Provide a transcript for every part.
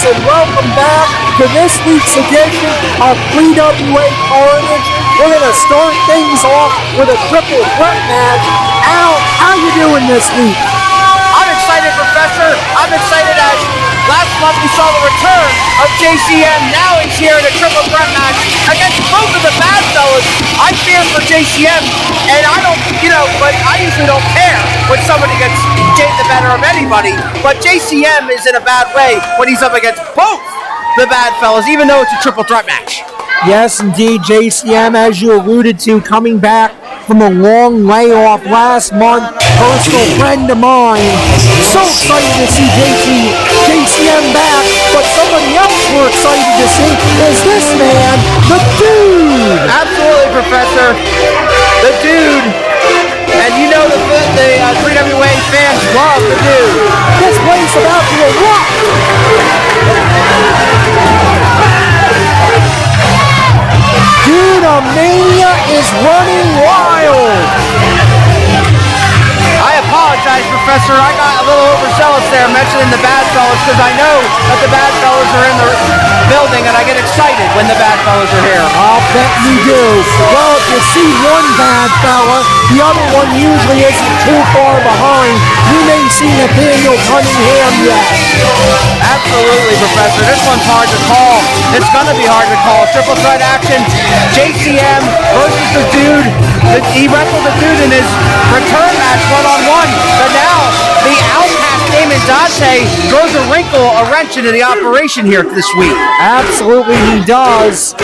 fans, and welcome back to this week's edition of 3WA Carnage. We're going to start things off with a triple threat match. Al, how you doing this week? I'm excited, Professor. I'm excited as last month we saw the return of JCM. Now he's here in a triple threat match against both of the bad fellas. I fear for JCM, and I don't, but I usually don't care when somebody gets the better of anybody. But JCM is in a bad way when he's up against both the bad fellas, even though it's a triple threat match. Yes, indeed, JCM, as you alluded to, coming back from a long layoff last month. Personal friend of mine. So excited to see JCM back, but somebody else we're excited to see is this man, the Dude. Absolutely, Professor. The Dude. And you know the 3WA fans love the Dude. This place about to erupt. Dude-a-mania is running wild. I apologize, Professor. I got a little overzealous there mentioning the bad fellas because I know that the bad fellas are in the building and I get excited when the bad fellas are here. I'll bet you do. Well, if you see one bad fella, the other one usually isn't too far behind. We may see Nathaniel Cunningham yet. Absolutely, Professor. This one's hard to call. It's going to be hard to call. Triple threat action. JCM versus the Dude. He wrestled the Dude in his return match one-on-one. But now the Outcast Damon Dante throws a wrench into the operation here this week. Absolutely he does.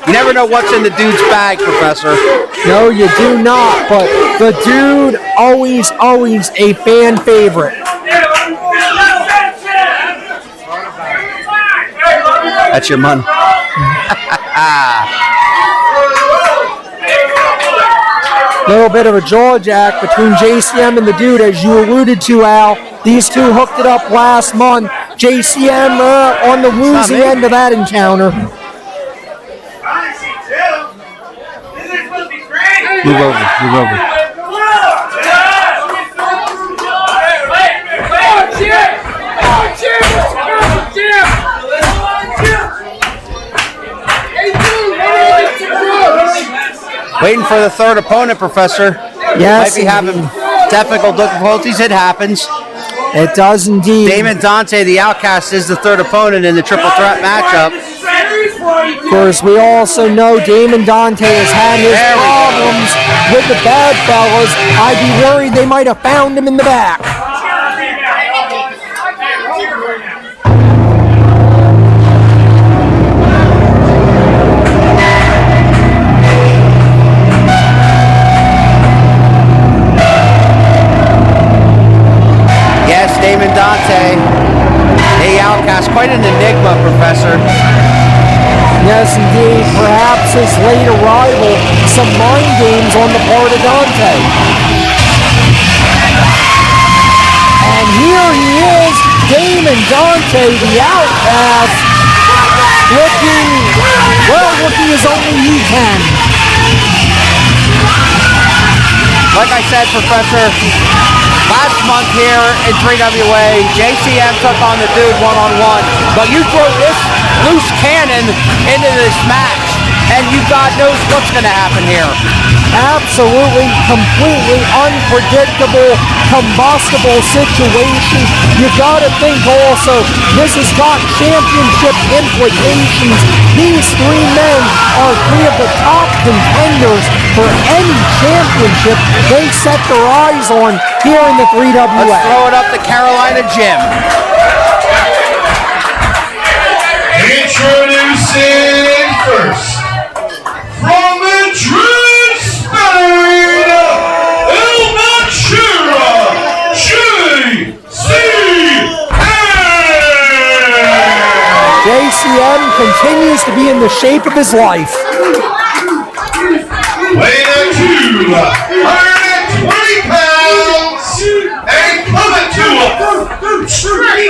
You never know what's in the Dude's bag, Professor. No, you do not. But the Dude, always a fan favorite. That's your money. Little bit of a jaw jack between JCM and the Dude, as you alluded to, Al. These two hooked it up last month. JCM on the losing end of that encounter. Move over. Waiting for the third opponent, Professor. Yes, might be having technical difficulties. It happens. It does indeed. Damon Dante, the Outcast, is the third opponent in the triple threat matchup. Of course, we also know Damon Dante has had his problems with the bad fellas. I'd be worried they might have found him in the back. Yes, Damon Dante, the Outcast, quite an enigma, Professor. Yes, indeed. Perhaps his late arrival, some mind games on the part of Dante. And here he is, Damon Dante, the Outcast, looking as only he can. Like I said, Professor, last month here in 3WA, JCM took on the Dude one-on-one. But you throw this loose cannon into this match, and God knows what's going to happen here. Absolutely, completely unpredictable, combustible situation. You got to think also, this has got championship implications. These three men are three of the top contenders for any championship they set their eyes on here in the 3WA. Let's throw it up to Carolina Jim. Introducing first, from Madrid, Spain, El Manchero, JCM continues to be in the shape of his life. Weighing at 220 pounds, and coming to us straight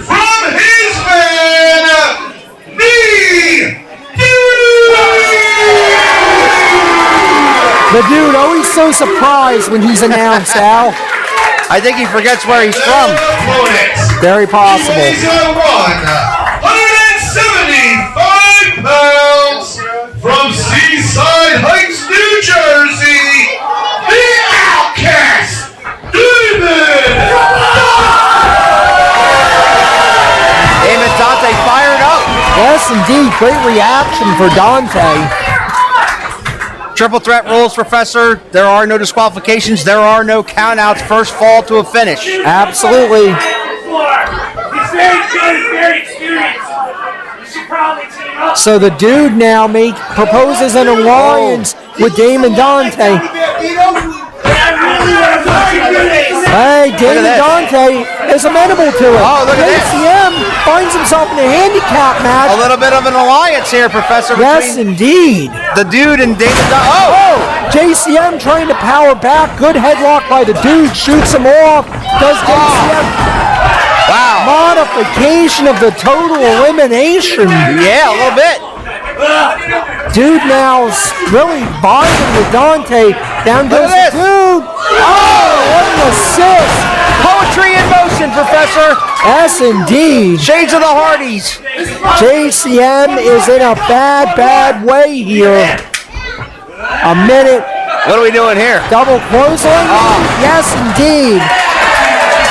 from his man, The Dude always so surprised when he's announced, Al. I think he forgets where he's from. Very possible. He weighs 175 pounds from Seaside Heights, New Jersey, the Outcast, Damon. Damon Dante fired up. Yes, indeed. Great reaction for Dante. Triple threat rules, Professor. There are no disqualifications. There are no countouts. First fall to a finish. Absolutely. He's very good, very experienced. You should probably team up. So the dude now proposes an alliance with Damon Dante. Hey, Damon Dante is amenable to it. Oh, look at this. JCM finds himself in a handicap match. A little bit of an alliance here, Professor. Yes, indeed. The dude and Damon Dante. Oh, JCM trying to power back. Good headlock by the dude. Shoots him off. Does JCM. Wow. Modification of the total elimination. Yeah, a little bit. Dude now really vibing with Dante. Down goes the dude. Oh, what an assist. Poetry in motion, Professor. Yes, indeed. Shades of the Hardys. JCM is in a bad way here. A minute. What are we doing here? Double clothesline? Yes, indeed.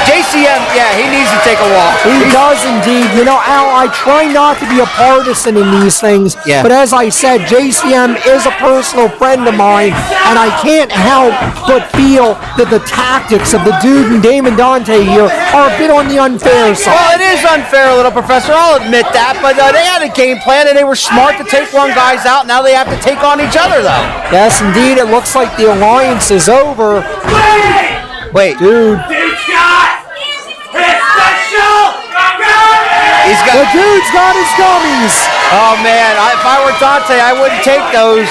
JCM, yeah, he needs to take a walk. He does indeed. You know, Al, I try not to be a partisan in these things, but as I said, JCM is a personal friend of mine, and I can't help but feel that the tactics of the dude and Damon Dante here are a bit on the unfair side. Well, it is unfair, little Professor. I'll admit that, but they had a game plan, and they were smart to take one guy's out. Now they have to take on each other, though. Yes, indeed. It looks like the alliance is over. Wait. Dude. The dude's got his gummies. Oh, man. If I were Dante, I wouldn't take those.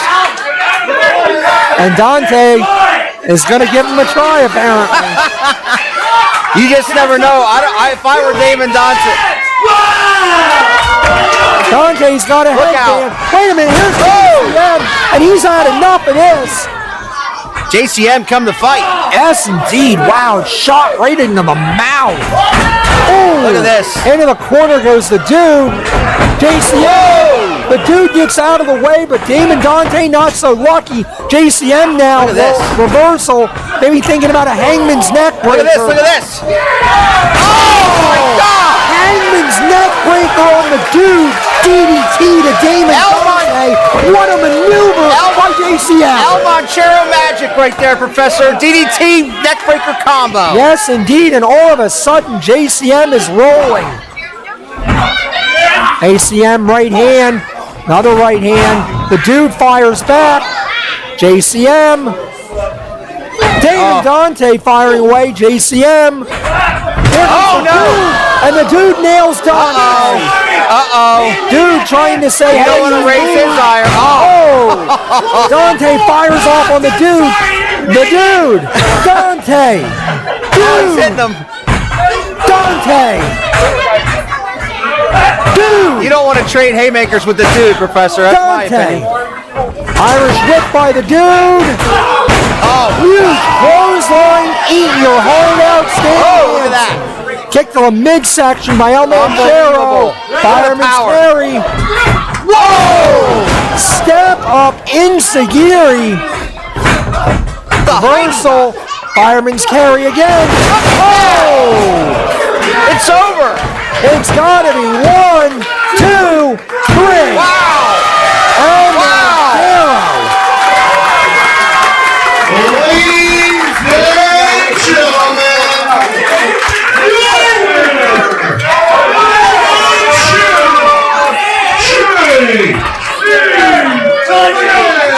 And Dante is going to give him a try, apparently. You just never know. If I were Damon Dante. Dante's got a headband. Wait a minute. Here's JCM, and he's had enough of this. JCM come to fight. Yes, indeed. Wow, shot right into the mouth. Ooh, look at this. Into the corner goes the dude. JCM. The dude gets out of the way, but Damon Dante not so lucky. JCM now. Look at this. Reversal. Maybe thinking about a hangman's neck breaker. Look at this. Look at this. Oh, my God. Hangman's neck breaker on the dude. DDT to Damon Dante. What a maneuver by JCM. Manchero magic right there, Professor. DDT neckbreaker combo. Yes, indeed, and all of a sudden, JCM is rolling. ACM right hand, another right hand. The dude fires back. JCM. Damon Dante firing away. JCM. Oh, no. And the dude nails Donny. Dude trying to say, you don't want to raise his iron. Oh. Dante fires off on the dude. The dude. Dante. Dude. He's hitting him. Dante. Dude. You don't want to trade haymakers with the dude, Professor. That's my Dante. opinion. Irish whip by the dude. Oh, huge clothesline. Eat your heart out. Oh, look at that. Kick to the midsection by Manchero. Fireman's carry. Whoa! Step up Insigiri. Reversal. Fireman's carry again. Oh! It's over. It's got to be 1, 2, 3. Wow! Manchero. Ladies and gentlemen,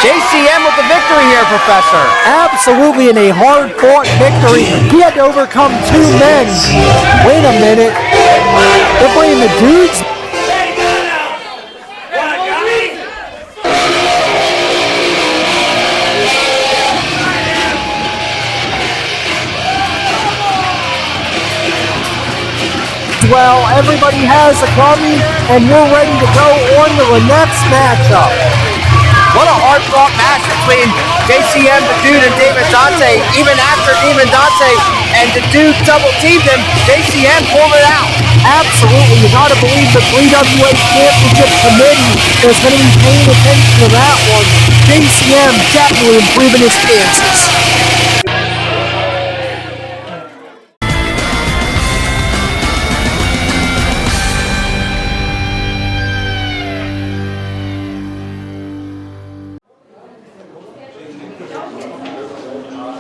JCM with the victory here, Professor. Absolutely in a hard-fought victory. He had to overcome 2 men. Wait a minute. They're playing the dudes. Well, everybody has a gummy, and we're ready to go on to the next matchup. What a hard-fought match between JCM, the Dude, and Dante. Even after Dante and the Dude double-teamed him, JCM pulled it out. Absolutely. You got to believe the 3WA Championship Committee is going to be paying attention to that one. JCM definitely improving his chances.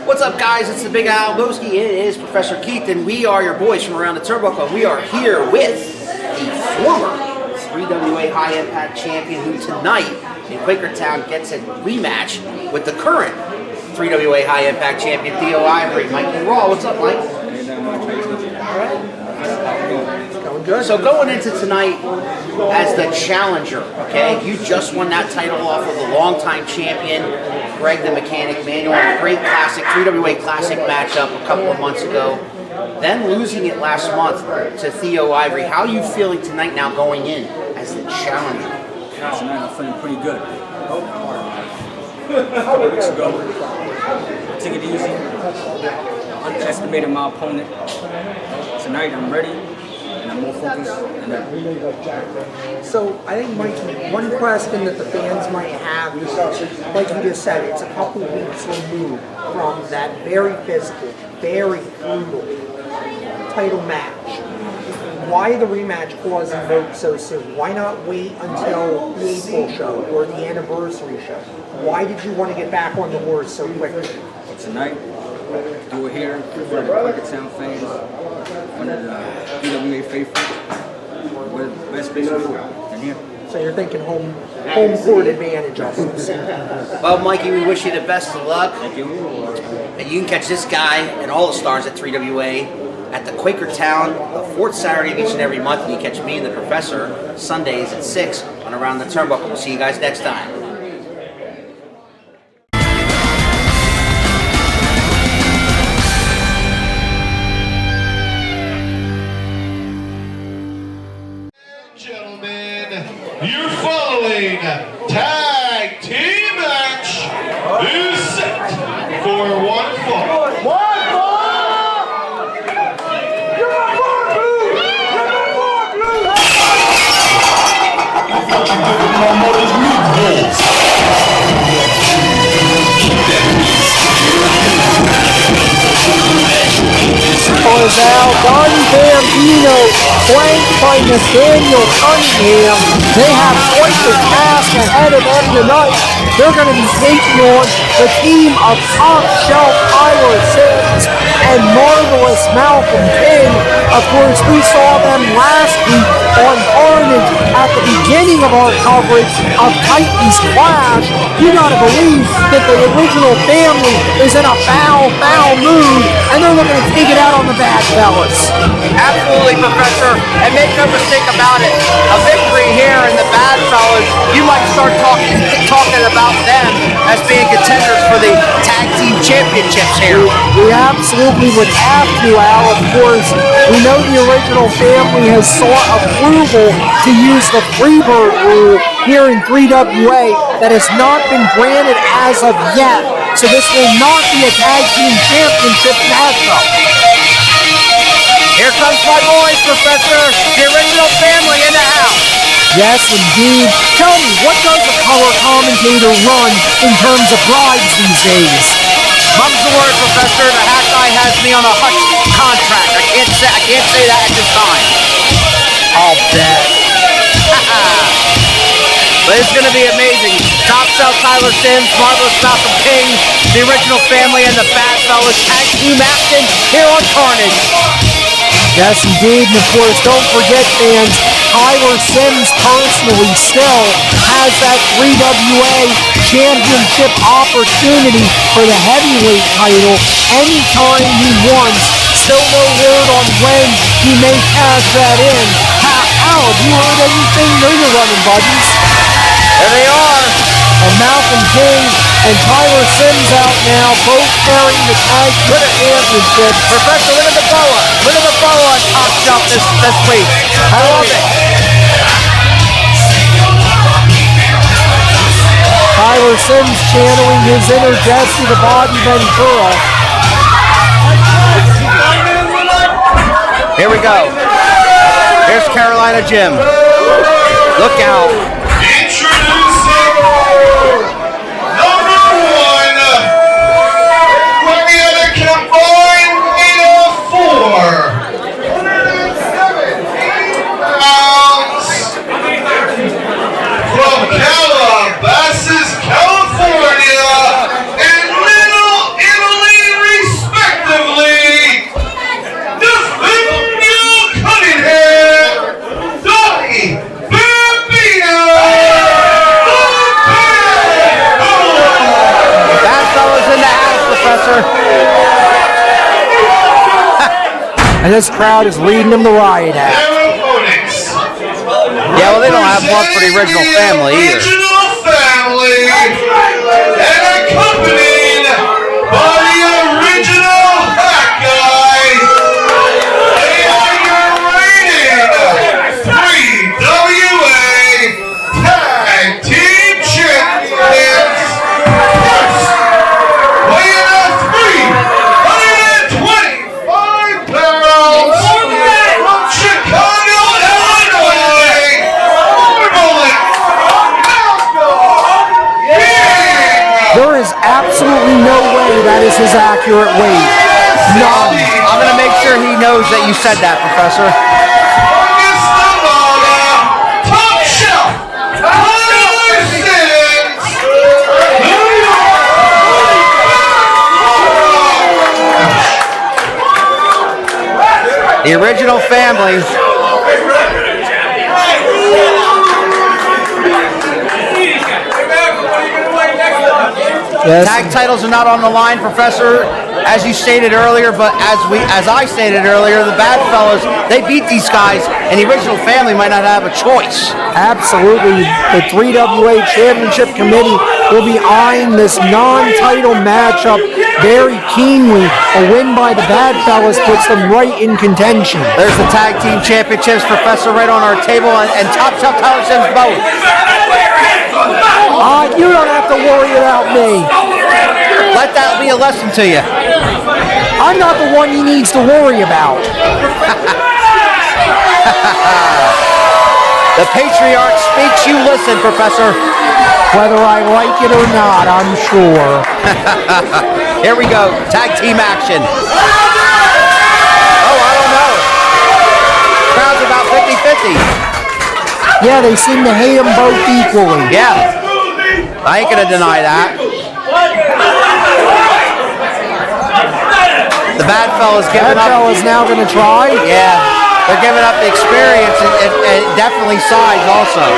What's up, guys? It's the Big Al Boski. It is Professor Keith, and we are your boys from around the turnbuckle. We are here with the former 3WA High Impact Champion, who tonight in Quakertown gets a rematch with the current 3WA High Impact Champion, Theo Ivory. Mikey Raw. What's up, Mike? Going good. So going into tonight as the challenger, okay? You just won that title off of the longtime champion, Greg the Mechanic Manuel, a great classic 3WA Classic matchup a couple of months ago. Then losing it last month to Theo Ivory. How are you feeling tonight now going in as the challenger? Tonight I'm feeling pretty good. A couple weeks ago, I took it easy, underestimated my opponent. Tonight I'm ready, and I'm more focused than ever. So I think, Mikey, one question that the fans might have is, like you just said, it's a couple weeks removed from that very physical, very brutal title match. Why the rematch clause invoked so soon? Why not wait until the April show or the anniversary show? Why did you want to get back on the horse so quickly? Tonight, do it here for the Quakertown fans, under the WWA faithful. We're the best place to do it than here. So you're thinking home court advantage also. Well, Mikey, we wish you the best of luck. Thank you. And you can catch this guy and all the stars at 3WA at the Quakertown, the fourth Saturday of each and every month. And you catch me and the Professor Sundays at 6 on Around the Turnbuckle. We'll see you guys next time. Your following tag team match is set for one fall. Al, Donny, Bambino, flanked by Nathaniel, Cunningham. They have quite the task ahead of them tonight. They're going to be taking on the team of top shelf Symz and marvelous Malcolm King. Of course, we saw them last week on Carnage at the beginning of our coverage of Titans Clash. You gotta believe that the original family is in a foul mood, and they're looking to take it out on the bad fellas. Absolutely, Professor. And make no mistake about it, a victory here in the bad fellas, you might start talking about them as being contenders for the tag team championships here. We absolutely would have to, Al. Of course, we know the original family has sought approval to use the Freebird rule here in 3WA that has not been granted as of yet. So this will not be a tag team championship matchup. Here comes my boys, Professor, the original family in the house. Yes, indeed. Tell me, what does a color commentator run in terms of bribes these days? Mum's the word, Professor. The hat guy has me on a hush contract. I can't say that at this time. I'll bet. But it's going to be amazing. Top shelf Tyler Symz, marvelous Malcolm King, the original family, and the Bad Fellas tag team action here on Carnage. Yes, indeed, and of course, don't forget, fans, Tyler Symz personally still has that 3WA championship opportunity for the heavyweight title anytime he wants. Still no word on when he may cash that in. Al, have you heard anything? They're your running buddies. There they are. And Malcolm King and Tyler Symz out now, both carrying the tag team championship. Professor, look at the boa. Look at the boa on top shelf this week. I love it. Tyler Symz channeling his inner Jesse the Body Ventura. Here we go. Here's Carolina Jim. Look out. Introducing number 1 from the other combined weight of 417 pounds from Calabasas, California, and Little Italy, respectively. Nathaniel Cunningham, Donny, Bambino, Bad fellas in the house, Professor. And this crowd is leading them to riot act. their opponents. Yeah, well, they don't have one for the original family either. Original family, and accompanied by the original hat guy. They are your reigning 3WA Tag Team Champions. First, weighing at 325 pounds from Chicago, Illinois. Marvelous There is absolutely no way that is his accurate weight. None. I'm going to make sure he knows that you said that, Professor. Top shelf, Tyler Symz. The original family. Yes. Tag titles are not on the line, Professor, as you stated earlier, but as I stated earlier, the Bad Fellas, they beat these guys, and the original family might not have a choice. Absolutely. The 3WA Championship Committee will be eyeing this non-title matchup very keenly. A win by the Bad Fellas puts them right in contention. There's the Tag Team Championships, Professor, right on our table, and top shelf Tyler Symz both. You don't have to worry about me. Let that be a lesson to you. I'm not the one he needs to worry about. The patriarch speaks, you listen, Professor. Whether I like it or not, I'm sure. Here we go, tag team action. Oh, I don't know. Crowd's about 50-50. Yeah, they seem to hate them both equally. Yeah, I ain't gonna deny that. The Bad Fellas giving That up. fella's now going to try. Yeah, they're giving up the experience and definitely size also.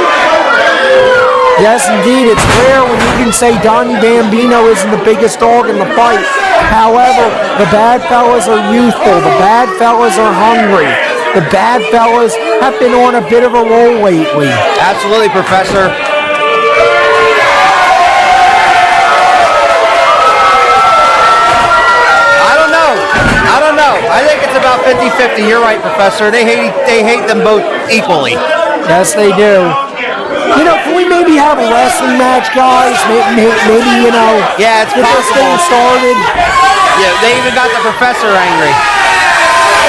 Yes, indeed. It's rare when you can say Donny Bambino isn't the biggest dog in the fight. However, the Bad Fellas are youthful. The Bad Fellas are hungry. The Bad Fellas have been on a bit of a roll lately. Absolutely, Professor. I don't know. I think it's about 50-50. You're right, Professor. They hate them both equally. Yes, they do. You know, can we maybe have a wrestling match, guys? Maybe you know, Yeah, it's get this thing possible. started. Yeah, they even got the Professor angry.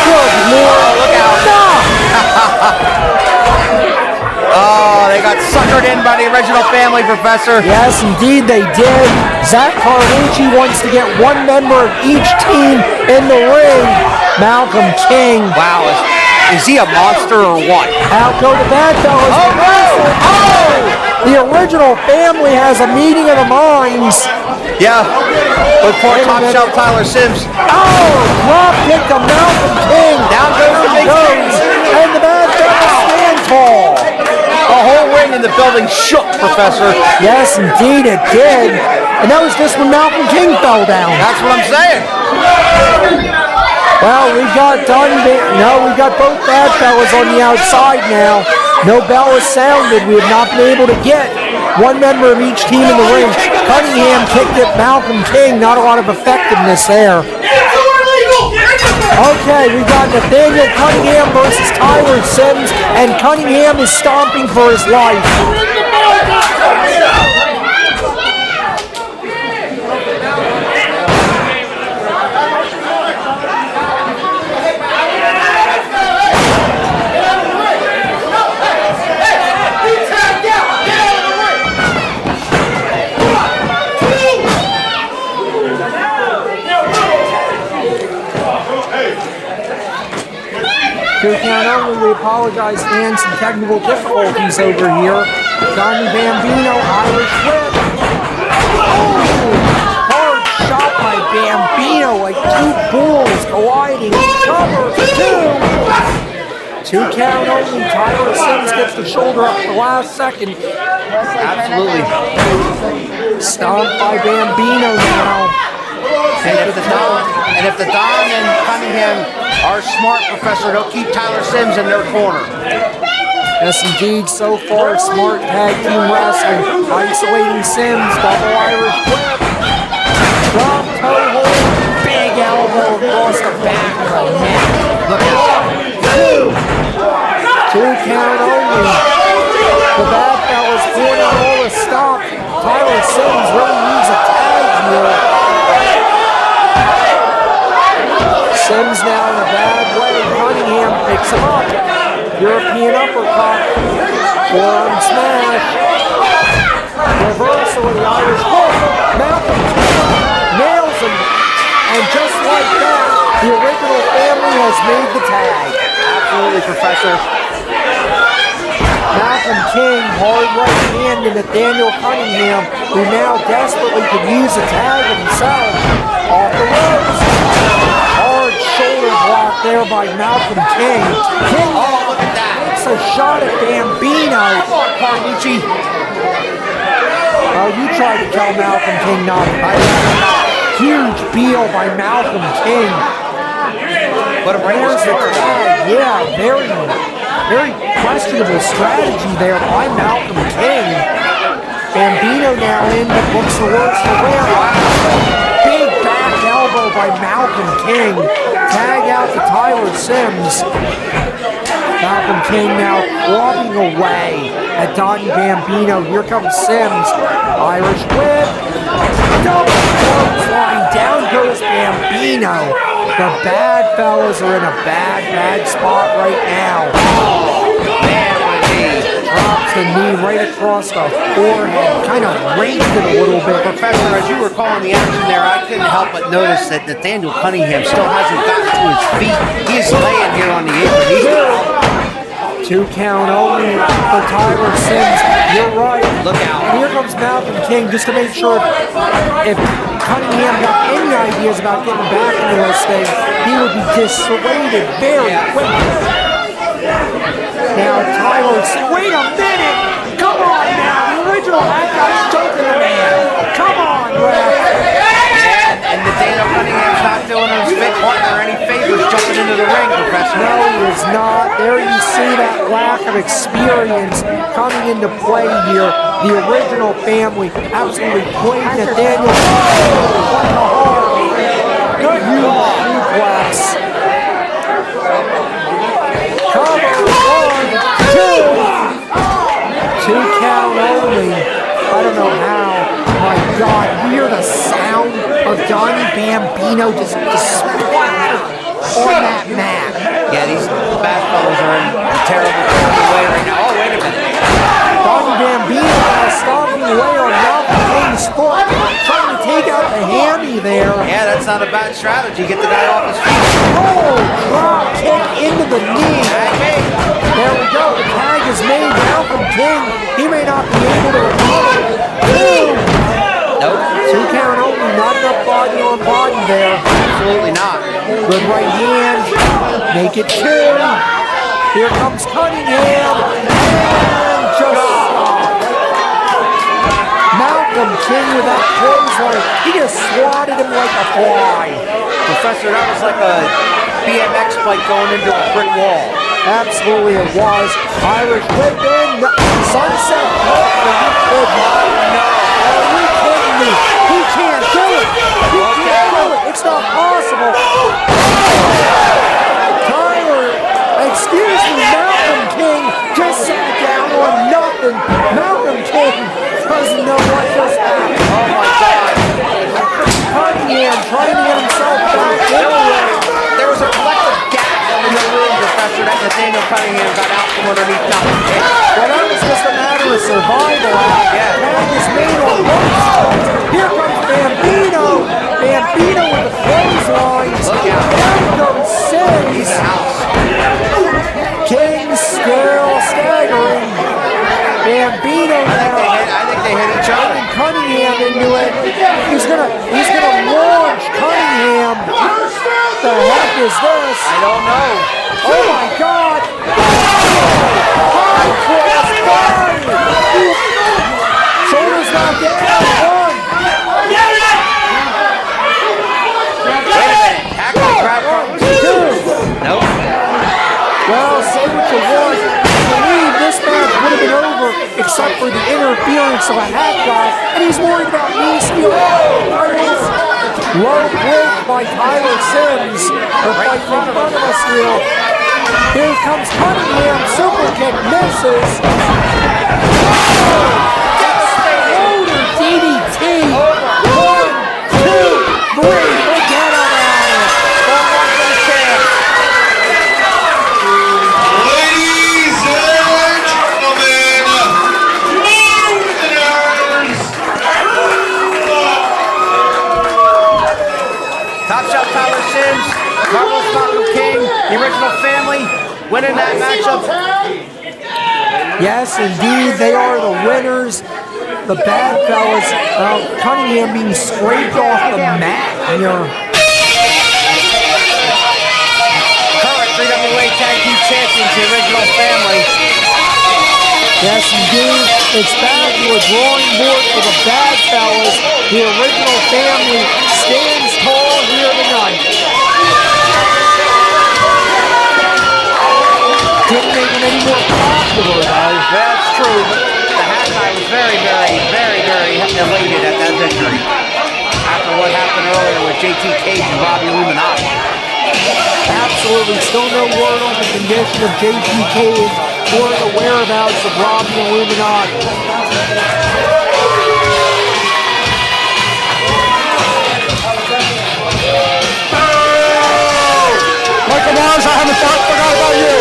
Good Lord. Oh, look out. No. Oh, they got suckered in by the original family, Professor. Yes, indeed they did. Zach Carnage wants to get one member of each team in the ring. Malcolm King. Wow, is he a monster or what? Out go the Bad Fellas. Oh, no! Oh! The original family has a meeting of the minds. Yeah, with poor top shelf Tyler Symz. Oh, drop kick to Malcolm King. Down goes the big Goes. And the Bad Fellas stand tall. The whole ring in the building shook, Professor. Yes, indeed it did. And that was just when Malcolm King fell down. That's what I'm saying. Well, we've got we've got both Bad Fellas on the outside now. No bell is sounded. We have not been able to get one member of each team in the ring. Cunningham kicked at Malcolm King. Not a lot of effectiveness there. Okay, we've got Nathaniel Cunningham versus Tyler Symz, and Cunningham is stomping for his life. 2 count only. We apologize, fans, some technical difficulties over here. Donny Bambino, Irish whip. Oh, hard shot by Bambino, like two bulls colliding. Cover 2. 2 count only. Tyler Symz gets the shoulder up at the last second. Absolutely. Stomped by Bambino now. And if the Don and Cunningham are smart, Professor, they'll keep Tyler Symz in their corner. Yes, indeed. So far, smart tag team wrestling. Isolating Symz. Double Irish whip. Drop toe hold. Big elbow across the back of the neck. Look out. 2 count only. The bad fellas pouring out all the stop. Tyler Symz really needs a tag here. Symz now in a bad way. Cunningham picks him up. European uppercut. Forearm smash. Reversal of the Irish hook. Malcolm nails him. And just like that, the original family has made the tag. Absolutely, Professor. Malcolm King, hard right hand to Nathaniel Cunningham, who now desperately could use a tag himself. Off the ropes. Hard shoulder block there by Malcolm King. King Look at that. takes a shot at Bambino. Come on, Carnage. Oh, you tried to tell Malcolm King not to. Huge deal by Malcolm King. What a brain There's the tag. Yeah, very questionable strategy there by Malcolm King. Bambino now in, but looks the worst for wear. Big back elbow by Malcolm King. Tag out to Tyler Symz. Malcolm King now walking away at Donny Bambino. Here comes Symz. Irish whip. Double clothesline. Down goes Bambino. The bad fellas are in a bad spot right now. Drops the knee right across the forehead. Kind of raised it a little bit. Professor, as you were calling the action there, I couldn't help but notice that Nathaniel Cunningham still hasn't gotten to his feet. He is laying here on the apron. 2 count only for Tyler Symz. You're right. Look out. And here comes Malcolm King just to make sure if Cunningham got any ideas about getting back into this thing, he would be dissuaded very quickly. Now Tyler Symz, wait a minute! Come on now! The original Outcast choking the man! Come on, ref! And Nathaniel Cunningham's not doing his fit partner any favors jumping into the ring, Professor. No, he is not. There you see that lack of experience coming into play here. The original family absolutely played Nathaniel. What a hard, good suplex. Cover 1, 2. 2 count only. I don't know how. My God, hear the sound of Donny Bambino just splatter on that mat. Yeah, these bad fellas are in a terrible way right now. Oh, wait a minute. Donny Bambino stomping away on Malcolm King's foot, trying to take out the hammy there. Yeah, that's not a bad strategy. Get the guy off his feet. Oh, drop kick into the knee. There we go. The tag is made. Malcolm King, he may not be able to recover. Boom. Nope. 2 count only. Not enough body on body there. Absolutely not. Good right hand. Make it 2. Here comes Cunningham. And just stop. Malcolm King with that clothesline. He just swatted him like a fly. Professor, that was like a BMX bike going into a brick wall. Absolutely it was. Irish whip in. Sunset. No. Are you kidding me? He can't do it. He can't do it. It's not possible. Tyler, excuse me, Malcolm King just sat down on nothing. Malcolm King doesn't know what just happened. Oh my God. Cunningham trying to get himself back in the ring. There was a collective gasp in the room, Professor, that Nathaniel Cunningham got out from underneath Malcolm King. Well, that was just a matter of survival. Tag is made on both sides. Here comes Bambino. Bambino with the clotheslines. Look out. Down goes Symz. He's a house. is this? I don't know. Oh my God! High cross body! Shoulders not down. One. Wait a minute. Tackle, grab, Two. nope. Well, say what you want. I believe this match would have been over except for the interference of a hat guy, and he's worried about me stealing titles. Low break by Tyler Symz. They're fighting in front of us here. Here comes Cunningham. Super kick misses. Loader DDT. 1, 2, 3. Forget about it. Ladies and gentlemen, Top shot Tyler Symz, Carlos Malcolm King, the original family, winning that matchup. Yes, indeed, they are the winners. The bad fellas. Cunningham being scraped off the mat here. Current 3WA Tag Team Champions, the original family. Yes, indeed. It's back to a drawing board for the bad fellas. The original family stands tall here tonight. Didn't make them any more popular, though. That's true. The hat guy was very elated at that victory. After what happened earlier with JT Cage and Robbie Illuminati. Absolutely. Still no word on the condition of JT Cage or the whereabouts of Robbie Illuminati. Michael Mars, I haven't forgot about you.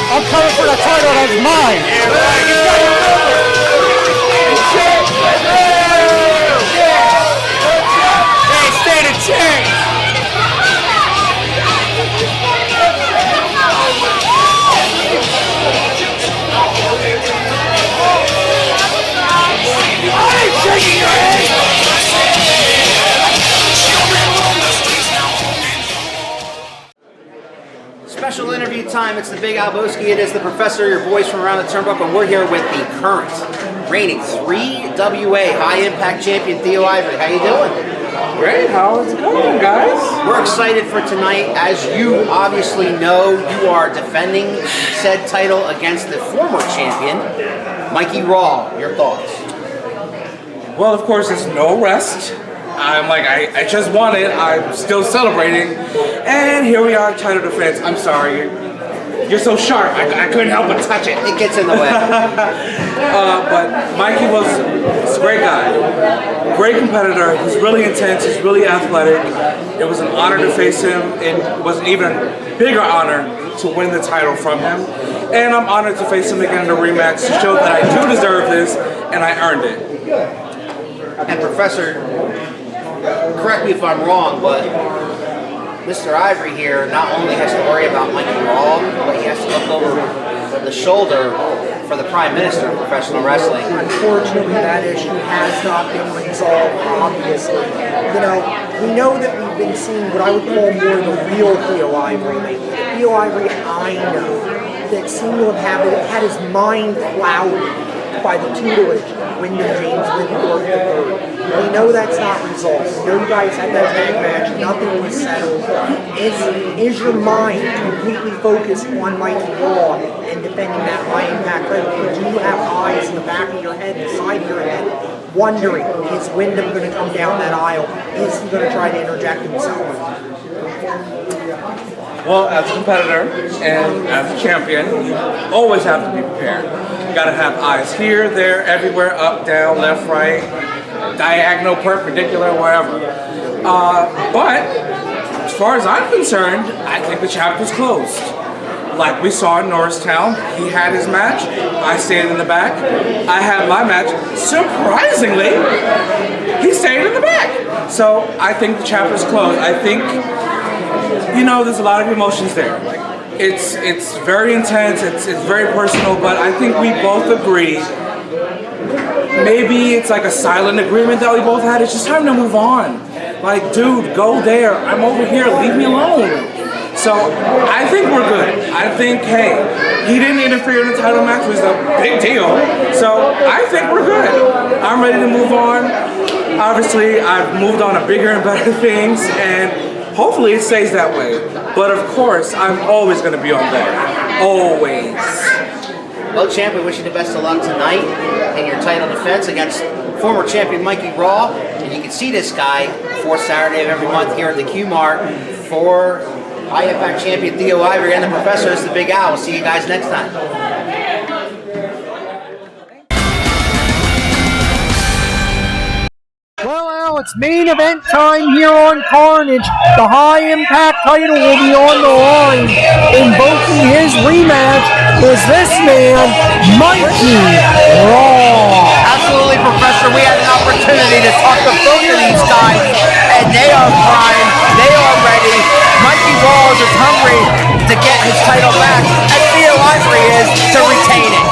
I'm coming for the title that's mine. Hey, stay to change. I ain't shaking your head. Special interview time. It's the Big Alboski. It is the Professor, your boys from around the turnbuckle, and we're here with the current reigning 3WA High Impact Champion Theo Ivory. How you doing? Great, how's it going, guys? We're excited for tonight. As you obviously know, you are defending said title against the former champion, Mikey Raw. Your thoughts? Well, of course, it's no rest. I just won it. I'm still celebrating. And here we are, title defense. I'm sorry. You're so sharp. I couldn't help but touch it. It gets in the way. But Mikey was a great guy. Great competitor. He's really intense. He's really athletic. It was an honor to face him. It was an even bigger honor to win the title from him. And I'm honored to face him again in a rematch to show that I do deserve this and I earned it. And Professor, correct me if I'm wrong, but Mr. Ivory here not only has to worry about Mikey Raw, but he has to look over the shoulder for the Prime Minister of professional wrestling. Unfortunately, that issue has not been resolved, obviously. You know, we know that we've been seeing what I would call more the real Theo Ivory lately. The Theo Ivory I know that seemed to have had his mind clouded by the tutelage of Wyndham James Windthorpe III. We know that's not resolved. We know you guys had that tag match, nothing was settled. Is your mind completely focused on Mikey Raw and defending that high impact title? Or do you have eyes in the back of your head, the side of your head, wondering, is Wyndham going to come down that aisle? Is he going to try to interject himself? Well, as a competitor and as a champion, you always have to be prepared. You gotta have eyes here, there, everywhere, up, down, left, right, diagonal, perpendicular, wherever. But as far as I'm concerned, I think the chapter's closed. Like we saw in Norristown, he had his match, I stayed in the back. I had my match. Surprisingly, he stayed in the back. So I think the chapter's closed. I think, you know, there's a lot of emotions there. It's very intense, it's very personal, but I think we both agree, maybe it's like a silent agreement that we both had, it's just time to move on. Like, dude, go there, I'm over here, leave me alone. So So I think we're good. I think, hey, he didn't interfere in the title match, which is a big deal. So I think we're good. I'm ready to move on. Obviously, I've moved on to bigger and better things, and hopefully it stays that way. But of course, I'm always going to be on guard. Always. Well, champ, we wish you the best of luck tonight in your title defense against former champion Mikey Raw. And you can see this guy fourth Saturday of every month here at the Q-Mart for High Impact champion Theo Ivory and the Professor is the Big Al. We'll see you guys next time. Well, Al, it's main event time here on Carnage. The High Impact title will be on the line. Invoking his rematch is this man, Mikey Raw. Absolutely, Professor. We had an opportunity to talk to both of these guys, and they are primed. They are ready. Mikey Raw is hungry to get his title back, and Theo Ivory is to retain it.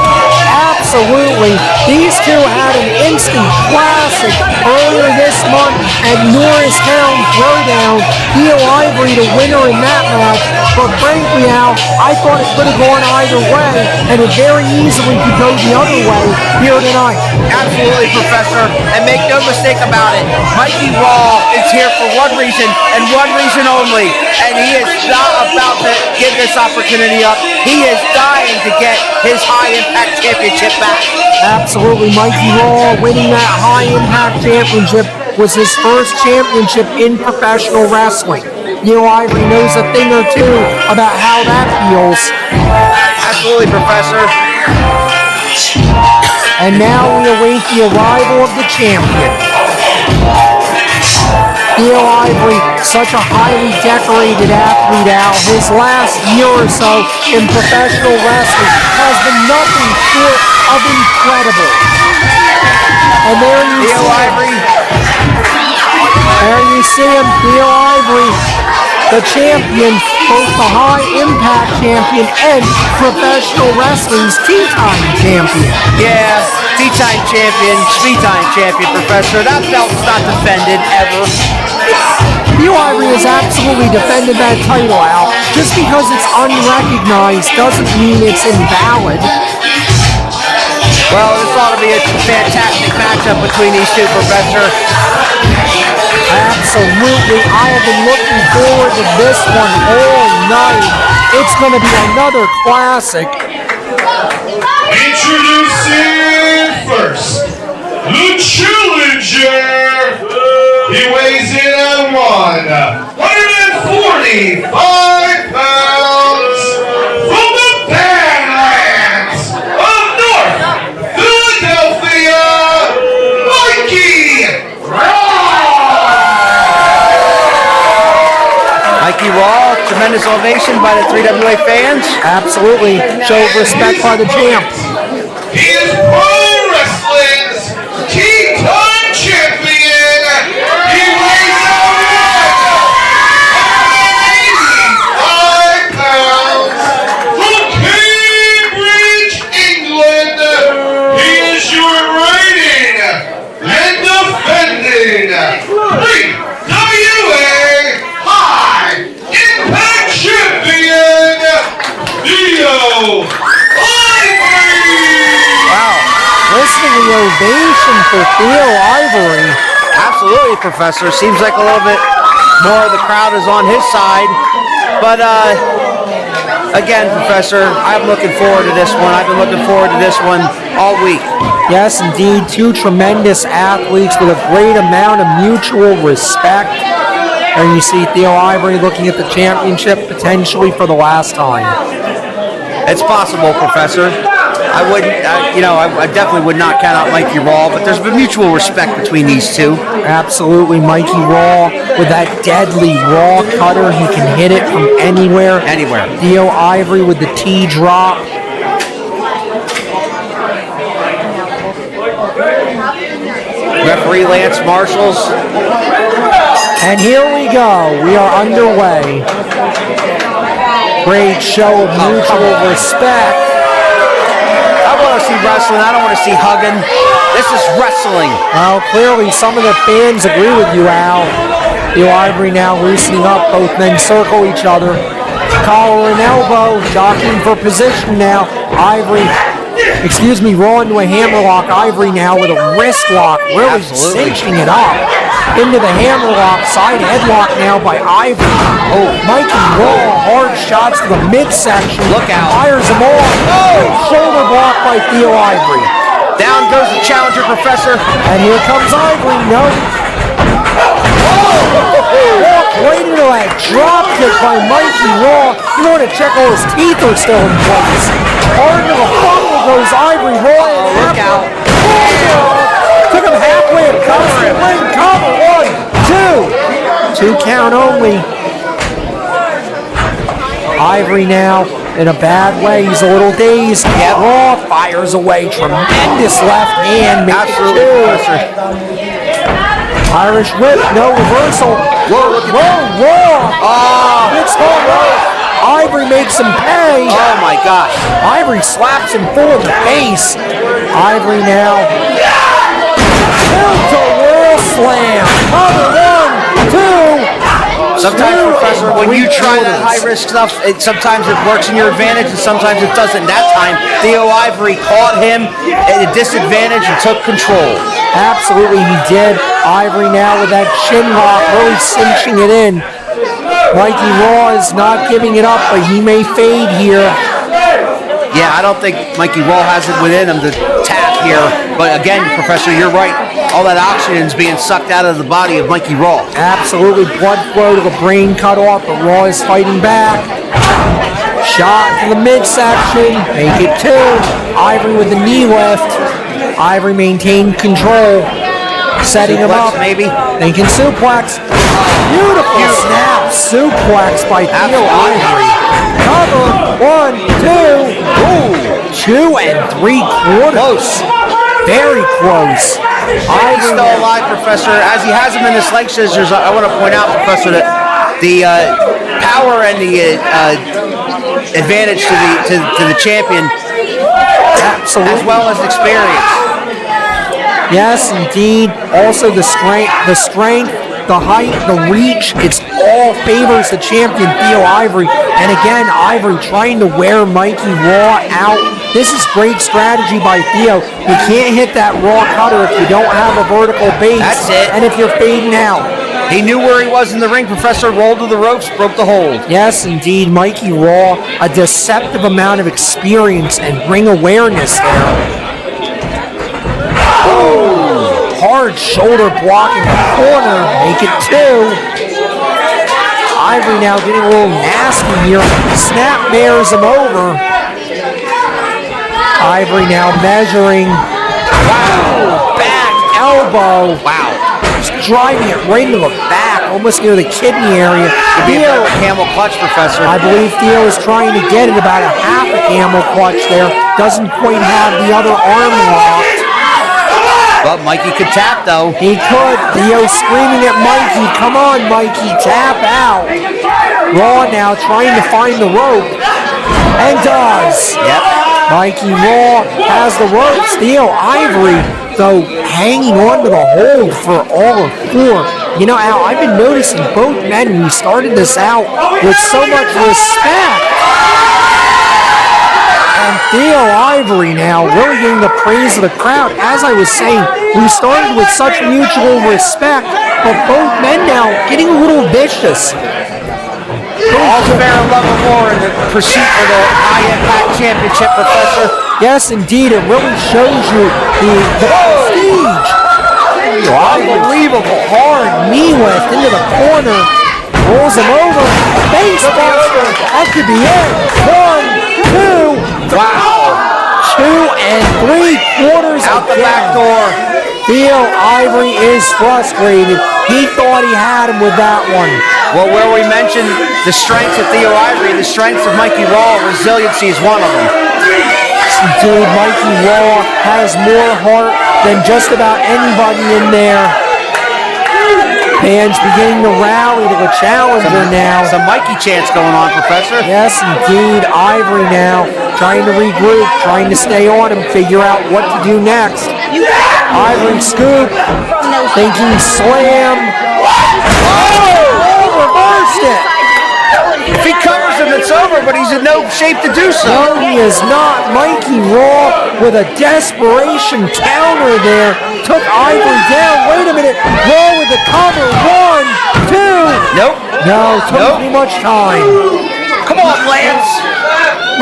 Absolutely. These two had an instant classic earlier this month at Norristown Throwdown. Theo Ivory the winner in that match. But frankly, Al, I thought it could have gone either way, and it very easily could go the other way here tonight. Absolutely, Professor. And make no mistake about it, Mikey Raw is here for one reason and one reason only. And he is not about to give this opportunity up. He is dying to get his High Impact Championship back. Absolutely. Mikey Raw winning that High Impact Championship was his first championship in professional wrestling. Theo Ivory knows a thing or two about how that feels. Absolutely, Professor. And now we await the arrival of the champion. Theo Ivory, such a highly decorated athlete, Al. His last year or so in professional wrestling has been nothing short of incredible. And there you Theo see Ivory. There you see him, Theo Ivory, the champion, both the High Impact champion and professional wrestling's Tea-Time champion. Yeah, Tea-Time champion, Sweet-Time champion, Professor. That belt's not defended ever. Theo Ivory has absolutely defended that title, Al. Just because it's unrecognized doesn't mean it's invalid. Well, this ought to be a fantastic matchup between these two, Professor. Absolutely. I have been looking forward to this one all night. It's going to be another classic. Introducing first, the challenger. He weighs in at 145 pounds from the Badlands of North Philadelphia, Mikey Raw. Mikey Raw, tremendous ovation by the 3WA fans. Absolutely. Show respect by the champ. He is pro wrestling's Tea-Time champion. He weighs in at 185 pounds from Cambridge, England. He is your reigning and defending 3WA High Impact champion, Theo Ivory. Wow. Listen to the ovation for Theo Ivory. Absolutely, Professor. Seems like a little bit more of the crowd is on his side. But, again, Professor, I'm looking forward to this one. I've been looking forward to this one all week. Yes, indeed. Two tremendous athletes with a great amount of mutual respect. And you see Theo Ivory looking at the championship potentially for the last time. It's possible, Professor. I definitely would not count out Mikey Raw, but there's been mutual respect between these two. Absolutely. Mikey Raw with that deadly Raw cutter. He can hit it from anywhere. Anywhere. Theo Ivory with the T-drop. Referee Lance Marshall's. And here we go. We are underway. Great show of mutual respect. I want to see wrestling. I don't want to see hugging. This is wrestling. Well, clearly some of the fans agree with you, Al. Theo Ivory now loosening up. Both men circle each other. Collar and elbow, jockeying for position now. Raw into a hammerlock. Ivory now with a wrist lock, really cinching it up. Into the hammerlock, side headlock now by Ivory. Oh, Mikey Raw, hard shots to the midsection. Look out. Fires them all. Oh, shoulder block by Theo Ivory. Down goes the challenger, Professor. And here comes Ivory. No. Walk right into that drop kick by Mikey Raw. You want to check all his teeth are still in place. Hard to the bumble goes Ivory Raw. Look out. Took him halfway across the ring. Cover. 1, 2. 2 count only. Ivory now in a bad way. He's a little dazed. Raw fires away. Tremendous left hand. Absolutely, Professor. Irish whip, no reversal. Whoa, Raw. It's all right. Ivory makes him pay. Oh my gosh. Ivory slaps him full in the face. Ivory now. Tilt-a-whirl slam. Cover 1, 2. Sometimes, Professor, when you try that high-risk stuff, sometimes it works in your advantage and sometimes it doesn't. That time, Theo Ivory caught him at a disadvantage and took control. Absolutely, he did. Ivory now with that chin lock, really cinching it in. Mikey Raw is not giving it up, but he may fade here. Yeah, I don't think Mikey Raw has it within him to tap here. But again, Professor, you're right. All that oxygen is being sucked out of the body of Mikey Raw. Absolutely, blood flow to the brain cut off, but Raw is fighting back. Shot to the midsection, make it 2. Ivory with the knee lift. Ivory maintained control. Setting him up. Maybe. Thinking suplex. Beautiful snap. Suplex by Theo Ivory. Cover. 1, 2. Ooh. 2 3/4. Close. Very close. He's still alive, Professor. As he has him in his leg scissors, I want to point out, Professor, that the power and the advantage to the champion, Absolutely. as well as experience. Yes, indeed. Also the strength, the height, the reach, it's all favors the champion, Theo Ivory. And again, Ivory trying to wear Mikey Raw out. This is great strategy by Theo. You can't hit that Raw cutter if you don't have a vertical base. That's it. And if you're fading out. He knew where he was in the ring, Professor. Rolled to the ropes, broke the hold. Yes, indeed. Mikey Raw, a deceptive amount of experience and ring awareness there. Hard shoulder block in the corner, make it 2. Ivory now getting a little nasty here. Snap bears him over. Ivory now measuring. Wow, back elbow. Wow. He's driving it right into the back, almost near the kidney area. Theo, camel clutch, Professor. I believe Theo is trying to get it about a half a camel clutch there. Doesn't quite have the other arm locked. But Mikey could tap, though. He could. Theo screaming at Mikey, come on, Mikey, tap out. Raw now trying to find the rope. And does. Yep. Mikey Raw has the ropes. Theo Ivory, though, hanging on to the hold for all of 4. You know, Al, I've been noticing both men, we started this out with so much respect. And Theo Ivory now really getting the praise of the crowd. As I was saying, we started with such mutual respect, but both men now getting a little vicious. All fair and love and war in the pursuit for the High Impact Championship, Professor. Yes, indeed, it really shows you the prestige. Unbelievable hard knee lift into the corner. Rolls him over. Face buster. That could be it. 1, 2. Wow. 2 3/4 Out the back door. Theo Ivory is frustrated. He thought he had him with that one. Well, where we mentioned the strengths of Theo Ivory, the strengths of Mikey Raw, resiliency is one of them. Dude, Mikey Raw has more heart than just about anybody in there. Fans beginning to rally to the challenger now. Some Mikey chants going on, Professor. Yes, indeed. Ivory now trying to regroup, trying to stay on him, figure out what to do next. Ivory scoop, thinking slam. Oh, reversed it. If he covers him, it's over, but he's in no shape to do so. No, he is not. Mikey Raw with a desperation counter there. Took Ivory down. Wait a minute. Raw with the cover. 1, 2. Nope. No, took too much time. Come on, Lance.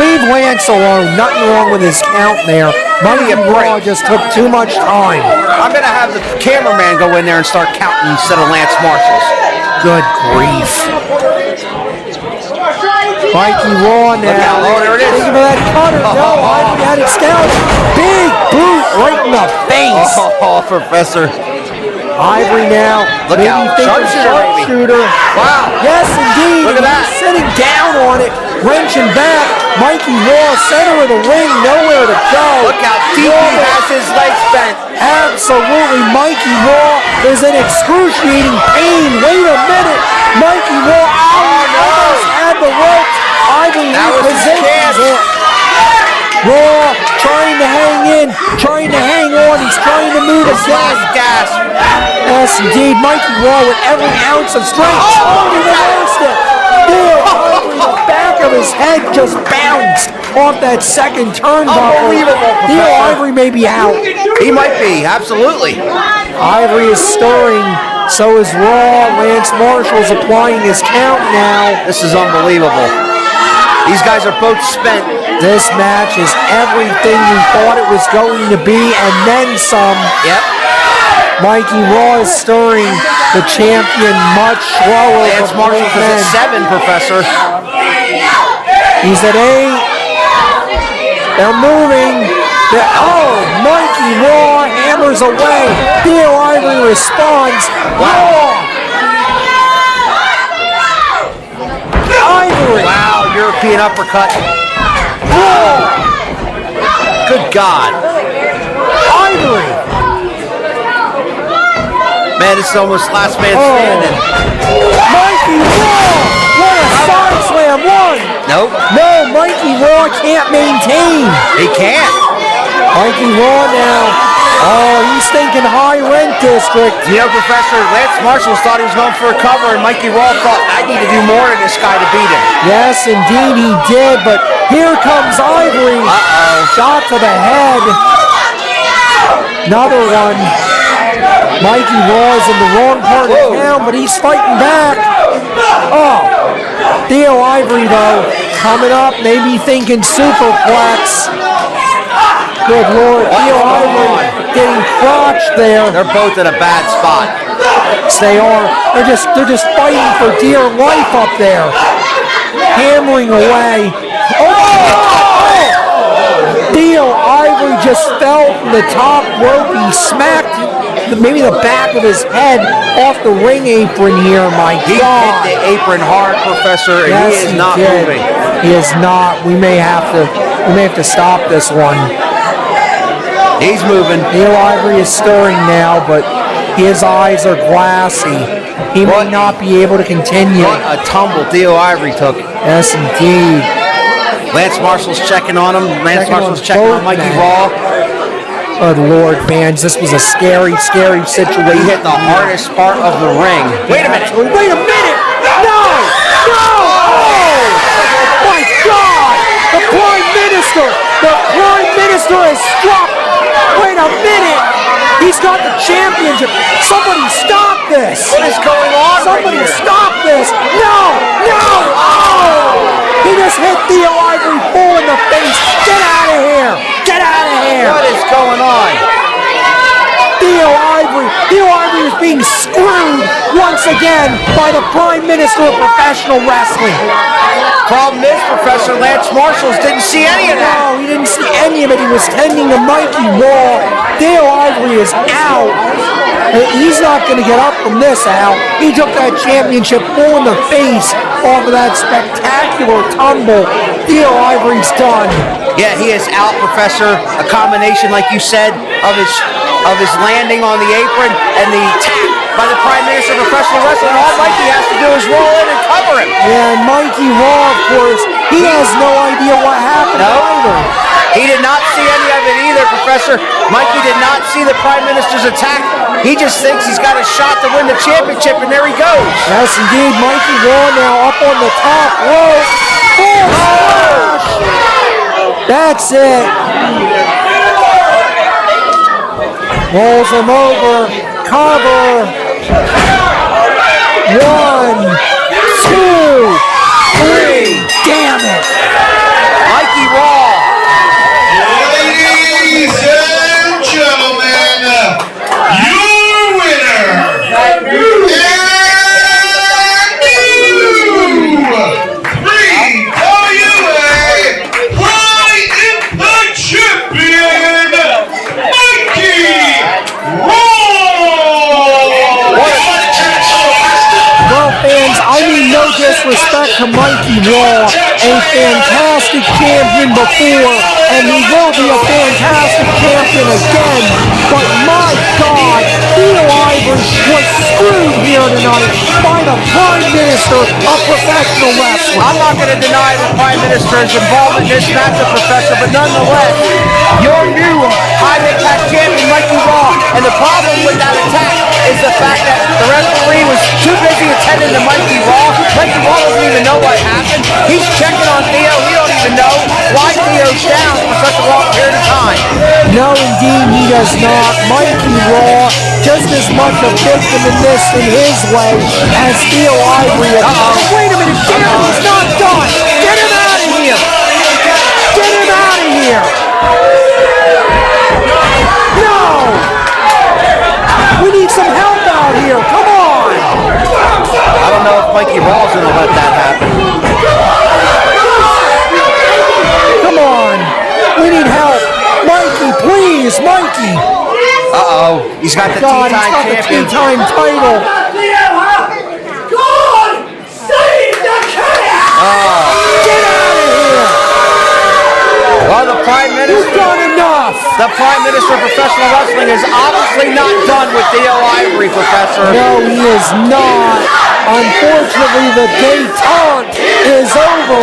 Leave Lance alone. Nothing wrong with his count there. Mikey Raw just took too much time. I'm going to have the cameraman go in there and start counting instead of Lance Marshall's. Good grief. Mikey Raw now. Oh, there it is. Thinking of that cutter. No, Ivory had it down. Big boot right in the face. Oh, Professor. Ivory now. Look maybe out. thinking sharpshooter. Wow. Yes, indeed. Look at that. He's sitting down on it, wrenching back. Mikey Raw, center of the ring, nowhere to go. Look out deep he has his legs bent. Absolutely. Mikey Raw is in excruciating pain. Wait a minute. Mikey Raw almost had the rope. Ivory repositions it. Raw trying to hang in, trying to hang on. He's trying to move his Gas. Yes, indeed. Mikey Raw with every ounce of strength. Oh, he reversed it. The back of his head just bounced off that second turnbuckle. Unbelievable, Theo Professor. Ivory may be out. He might be, absolutely. Ivory is stirring. So is Raw. Lance Marshall's applying his count now. This is unbelievable. These guys are both spent. This match is everything we thought it was going to be, and then some. Yep. Mikey Raw is stirring. The champion much slower. Lance Marshall is at 7, Professor. He's at 8. They're moving. Mikey Raw hammers away. Theo Ivory responds. Raw. Ivory. Wow, European uppercut. Good God. Ivory. Man, this is almost last man standing. Mikey Raw. What a side slam. 1. Nope. No, Mikey Raw can't maintain. He can't. Mikey Raw now. Oh, he's thinking high rent district. You know, Professor, Lance Marshall thought he was going for a cover, and Mikey Raw thought, I need to do more to this guy to beat him. Yes, indeed he did, but here comes Ivory. Shot to the head. Another one. Mikey Raw is in the wrong part of town, but he's fighting back. Oh, Theo Ivory, though, coming up, maybe thinking superplex. Good Lord, Theo Ivory getting crotched there. They're both in a bad spot. Yes, they are. They're just fighting for dear life up there. Hammering away. Theo Ivory just fell from the top rope. He smacked maybe the back of his head off the ring apron here. My He God. hit the apron hard, Professor, and Yes, he is not did. moving. He is not. We may have to stop this one. He's moving. Theo Ivory is stirring now, but his eyes are glassy. He may not be able to continue. What a tumble Theo Ivory took. Yes, indeed. Lance Marshall's checking on him. Lance Marshall's checking on Mikey Raw. Good Lord, fans, this was a scary, scary situation. He hit the hardest part of the ring. Wait a minute. Wait a minute! No! No! Oh! My God! The Prime Minister! The Prime Minister has struck! Wait a minute! He's got the championship! Somebody stop this! What is going on Somebody right here? stop this! No! No! Oh! He just hit Theo Ivory full in the face! Get out of here! Get out of here! What is going on? Theo Ivory is being screwed once again by the Prime Minister of Professional Wrestling. Problem is, Professor, Lance Marshall didn't see any of that. No, he didn't see any of it. He was tending to Mikey Raw. Theo Ivory is out. He's not going to get up from this, Al. He took that championship full in the face off of that spectacular tumble. Theo Ivory's done. Yeah, he is out, Professor. A combination, like you said, of his landing on the apron and the tap by the Prime Minister of Professional Wrestling. All Mikey has to do is roll in and cover him. Yeah, and Mikey Raw, of course, he has no idea what happened either. He did not see any of it either, Professor. Mikey did not see the Prime Minister's attack. He just thinks he's got a shot to win the championship, and there he goes. Yes, indeed. Mikey Raw now up on the top rope. Full splash. That's it. Rolls him over. Cover. 1, 2, 3. Damn it. Mikey Raw. Ladies and gentlemen, your winner and new 3WA High Impact Champion, Mikey Raw! Well, fans, I mean no disrespect to Mikey Raw, a fantastic champion before, and he will be a fantastic champion again, but my God, Theo Ivory was screwed here tonight by the Prime Minister of Professional Wrestling. I'm not going to deny the Prime Minister's involvement in this matchup, Professor, but nonetheless, your new High Impact Champion, Mikey Raw, and the problem with that attack is the fact that the referee was too busy attending to Mikey Raw. Mikey Raw doesn't even know what happened. He's checking on Theo. He don't even know why Theo's down for such a long period of time. No, indeed, he does not. Mikey Raw, just as much a victim in this in his way as Theo Ivory. Wait a minute, damn, he's not done. Get him out of here. Get him out of here. No. We need some help out here. Come on. I don't know if Mikey Raw's going to let that happen. Come on. We need help. Mikey, please, Mikey. Uh-oh. He's got the God, he's T-Time got the champion. T-Time title. God save the king! Get out of here. Well, the Prime Minister... You've done enough. The Prime Minister of Professional Wrestling is obviously not done with Theo Ivory, Professor. No, he is not. Unfortunately, the détente is over.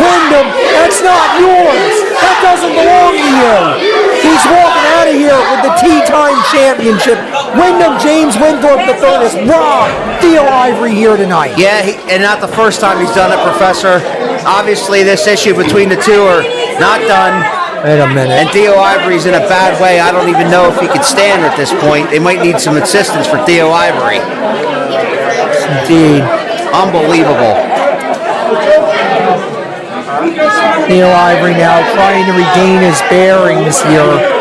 Wyndham, that's not yours. That doesn't belong to you. He's walking out of here with the T-Time Championship. Wyndham James Winthrop III is robbed Theo Ivory here tonight. Yeah, and not the first time he's done it, Professor. Obviously, this issue between the two are not done. Wait a minute. And Theo Ivory's in a bad way. I don't even know if he could stand at this point. They might need some assistance for Theo Ivory. Indeed. Unbelievable. Theo Ivory now trying to regain his bearings here.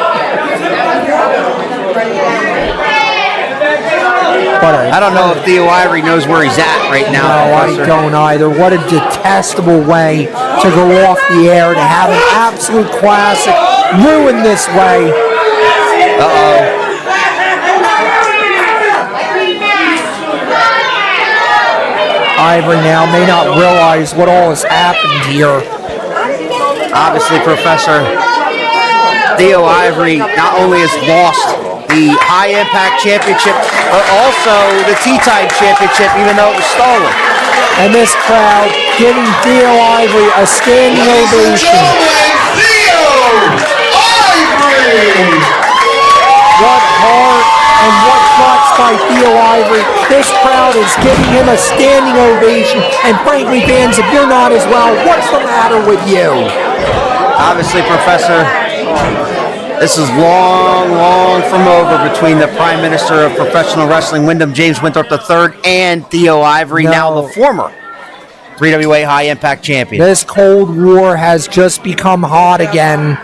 I don't know if Theo Ivory knows where he's at right now. No, Professor. I don't either. What a detestable way to go off the air, to have an absolute classic ruined this way. Uh-oh. Ivory now may not realize what all has happened here. Obviously, Professor, Theo Ivory not only has lost the High Impact Championship, but also the T-Time Championship, even though it was stolen. And this crowd giving Theo Ivory a standing ovation. Theo Ivory! What heart and what guts by Theo Ivory. This crowd is giving him a standing ovation. And frankly, fans, if you're not as well, what's the matter with you? Obviously, Professor, this is long, long from over between the Prime Minister of Professional Wrestling, Wyndham James Winthrop III, and Theo Ivory, now the former 3WA High Impact Champion. This Cold War has just become hot again.